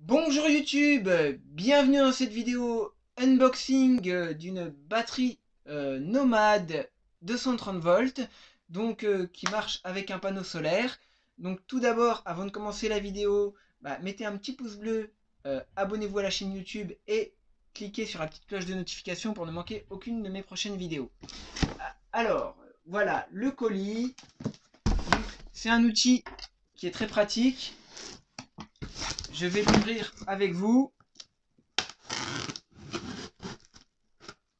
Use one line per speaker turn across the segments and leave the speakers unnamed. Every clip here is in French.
Bonjour YouTube, bienvenue dans cette vidéo unboxing d'une batterie Nomad 230 volts, donc qui marche avec un panneau solaire. Donc tout d'abord, avant de commencer la vidéo, mettez un petit pouce bleu, abonnez-vous à la chaîne YouTube et cliquez sur la petite cloche de notification pour ne manquer aucune de mes prochaines vidéos. Alors, voilà le colis. C'est un outil qui est très pratique. Je vais l'ouvrir avec vous.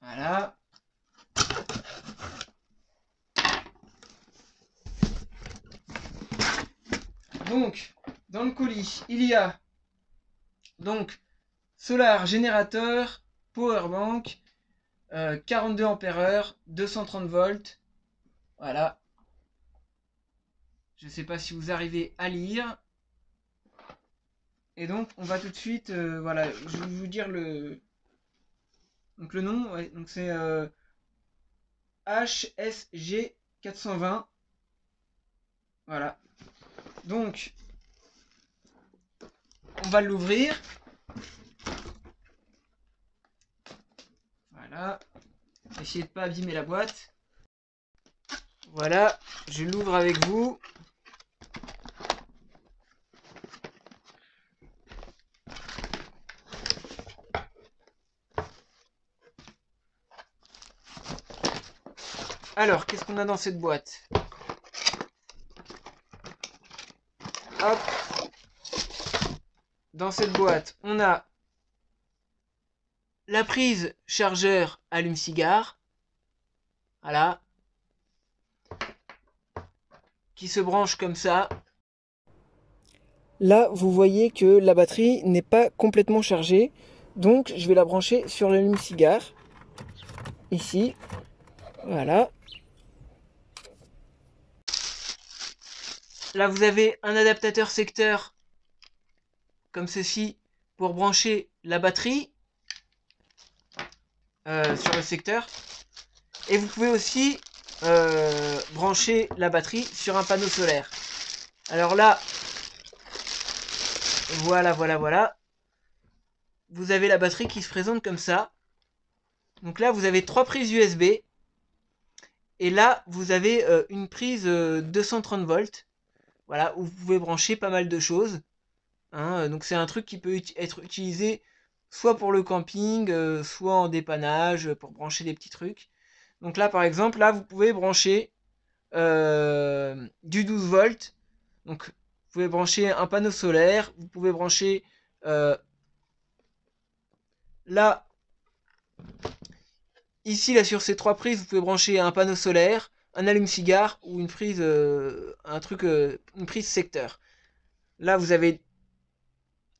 Voilà. Donc, dans le colis, il y a donc solar générateur, powerbank, 42 ampères-heure, 230 volts. Voilà. Je ne sais pas si vous arrivez à lire. Et donc, on va tout de suite, voilà, je vais vous dire le nom. Ouais, donc c'est HSG 420. Voilà. Donc, on va l'ouvrir. Voilà. Essayez de ne pas abîmer la boîte. Voilà, je l'ouvre avec vous. Alors, qu'est-ce qu'on a dans cette boîte? Hop. Dans cette boîte, on a la prise chargeur allume-cigare. Voilà. Qui se branche comme ça. Là, vous voyez que la batterie n'est pas complètement chargée. Donc, je vais la brancher sur l'allume-cigare. Ici. Voilà. Là, vous avez un adaptateur secteur comme ceci pour brancher la batterie sur le secteur. Et vous pouvez aussi brancher la batterie sur un panneau solaire. Alors là, voilà. Vous avez la batterie qui se présente comme ça. Donc là, vous avez 3 prises USB. Et là, vous avez une prise 230 volts. Voilà, où vous pouvez brancher pas mal de choses. Hein, donc c'est un truc qui peut être utilisé soit pour le camping, soit en dépannage, pour brancher des petits trucs. Donc là, par exemple, là, vous pouvez brancher du 12 volts. Donc, vous pouvez brancher un panneau solaire. Vous pouvez brancher là, ici, là, sur ces 3 prises, vous pouvez brancher un panneau solaire, un allume-cigare ou une prise, une prise secteur. Là, vous avez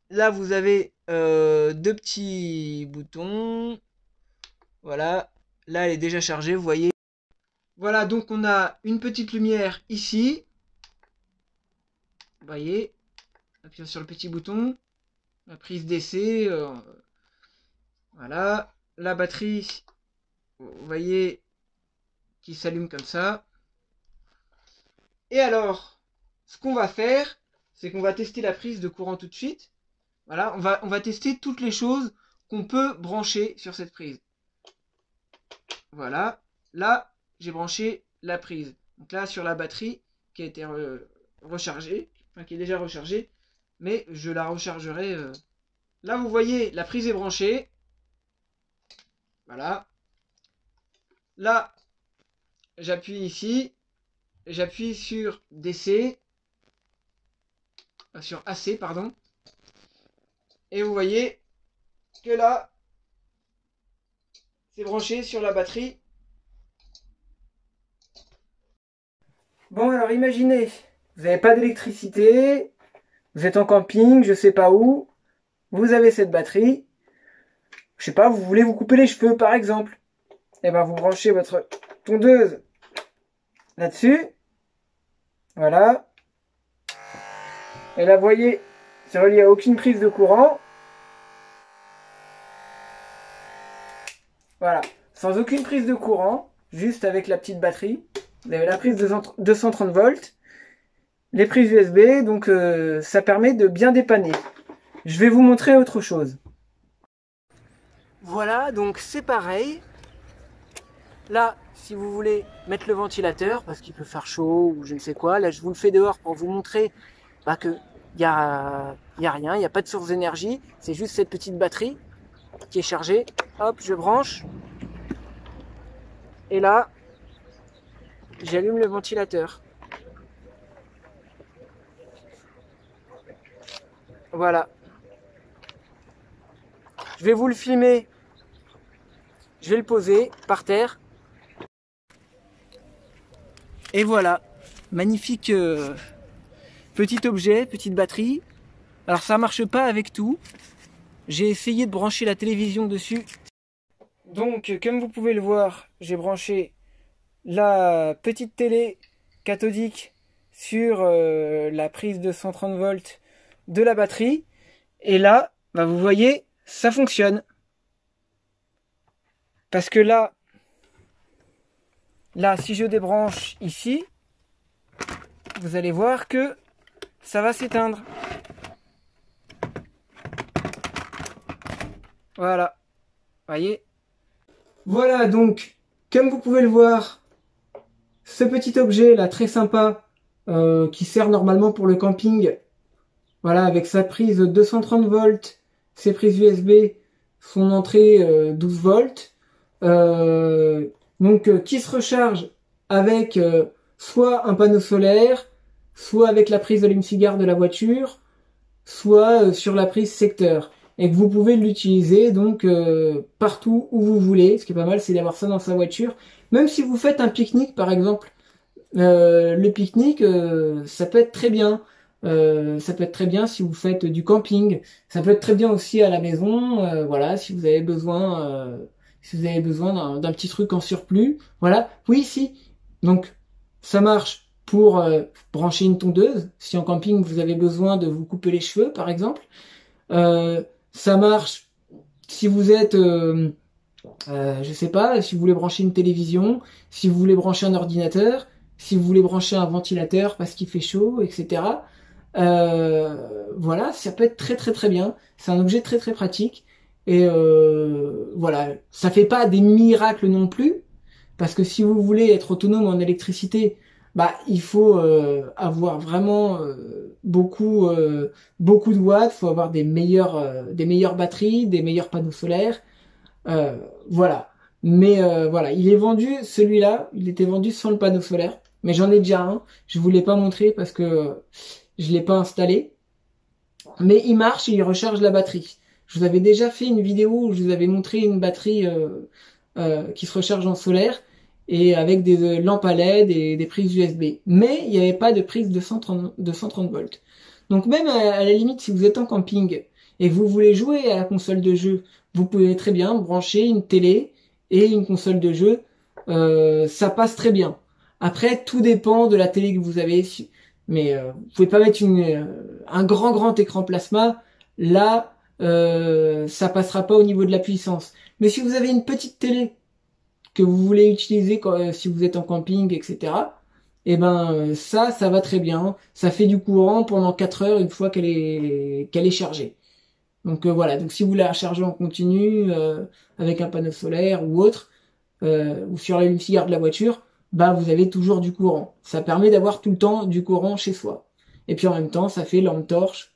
2 petits boutons. Voilà. Là, elle est déjà chargée, vous voyez. Voilà, donc on a une petite lumière ici. Vous voyez. Appuyez sur le petit bouton. La prise DC. Voilà. La batterie, vous voyez, qui s'allume comme ça. Et alors, ce qu'on va faire, c'est qu'on va tester la prise de courant tout de suite. Voilà, on va tester toutes les choses qu'on peut brancher sur cette prise. Voilà, là, j'ai branché la prise. Donc là, sur la batterie qui a été rechargée, enfin qui est déjà rechargée, mais je la rechargerai. Là, vous voyez, la prise est branchée. Voilà. Là, j'appuie ici. J'appuie sur DC. Sur AC, pardon. Et vous voyez que là, c'est branché sur la batterie. Bon, alors imaginez, vous n'avez pas d'électricité, vous êtes en camping, je sais pas où, vous avez cette batterie, je sais pas, vous voulez vous couper les cheveux par exemple. Et ben vous branchez votre tondeuse là-dessus. Voilà. Et là, vous voyez, c'est relié à aucune prise de courant. Voilà, sans aucune prise de courant, juste avec la petite batterie. Vous avez la prise de 230 volts, les prises USB, donc ça permet de bien dépanner. Je vais vous montrer autre chose. Voilà, donc c'est pareil. Là, si vous voulez mettre le ventilateur, parce qu'il peut faire chaud ou je ne sais quoi, là je vous le fais dehors pour vous montrer que il y a rien, il n'y a pas de source d'énergie, c'est juste cette petite batterie qui est chargée. Hop, je branche. Et là, j'allume le ventilateur. Voilà. Je vais vous le filmer. Je vais le poser par terre. Et voilà. Magnifique petit objet, petite batterie. Alors ça marche pas avec tout. J'ai essayé de brancher la télévision dessus. Donc comme vous pouvez le voir, j'ai branché la petite télé cathodique sur la prise de 130 volts de la batterie. Et là, vous voyez, ça fonctionne. Parce que là, si je débranche ici, vous allez voir que ça va s'éteindre. Voilà. Voyez. Voilà, donc, comme vous pouvez le voir, ce petit objet là, très sympa, qui sert normalement pour le camping, voilà, avec sa prise 230 volts, ses prises USB, son entrée 12 volts, donc qui se recharge avec soit un panneau solaire, soit avec la prise allume-cigare de la voiture, soit sur la prise secteur, et que vous pouvez l'utiliser donc partout où vous voulez. Ce qui est pas mal, c'est d'avoir ça dans sa voiture, même si vous faites un pique-nique par exemple. Le pique-nique, ça peut être très bien. Ça peut être très bien si vous faites du camping. Ça peut être très bien aussi à la maison. Voilà, si vous avez besoin, d'un petit truc en surplus. Voilà. Oui, si. Donc, ça marche pour brancher une tondeuse. Si en camping vous avez besoin de vous couper les cheveux, par exemple. Ça marche si vous êtes, je sais pas, si vous voulez brancher une télévision, si vous voulez brancher un ordinateur, si vous voulez brancher un ventilateur parce qu'il fait chaud, etc. Voilà, ça peut être très très très bien. C'est un objet très très pratique. Et voilà, ça fait pas des miracles non plus, parce que si vous voulez être autonome en électricité, il faut avoir vraiment beaucoup de watts. Il faut avoir des meilleures batteries, des meilleurs panneaux solaires. Voilà. Mais voilà, il est vendu, celui-là, il était vendu sans le panneau solaire. Mais j'en ai déjà un. Je vous l'ai pas montré parce que je l'ai pas installé. Mais il marche et il recharge la batterie. Je vous avais déjà fait une vidéo où je vous avais montré une batterie qui se recharge en solaire et avec des lampes à LED et des prises USB. Mais il n'y avait pas de prise de 130 volts. Donc même à la limite, si vous êtes en camping et que vous voulez jouer à la console de jeu, vous pouvez très bien brancher une télé et une console de jeu. Ça passe très bien. Après, tout dépend de la télé que vous avez. Mais vous pouvez pas mettre un grand écran plasma. Là, ça passera pas au niveau de la puissance. Mais si vous avez une petite télé que vous voulez utiliser si vous êtes en camping, etc. Et ça va très bien. Ça fait du courant pendant 4 heures une fois qu'elle est chargée. Donc voilà. Donc si vous la rechargez en continu avec un panneau solaire ou autre, ou sur l'allume-cigare de la voiture, vous avez toujours du courant. Ça permet d'avoir tout le temps du courant chez soi. Et puis en même temps, ça fait lampe torche.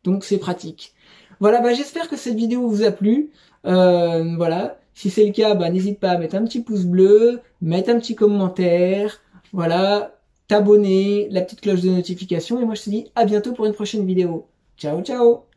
Donc c'est pratique. Voilà, j'espère que cette vidéo vous a plu. Voilà. Si c'est le cas, n'hésite pas à mettre un petit pouce bleu, mettre un petit commentaire, voilà, t'abonner, la petite cloche de notification. Et moi je te dis à bientôt pour une prochaine vidéo. Ciao, ciao!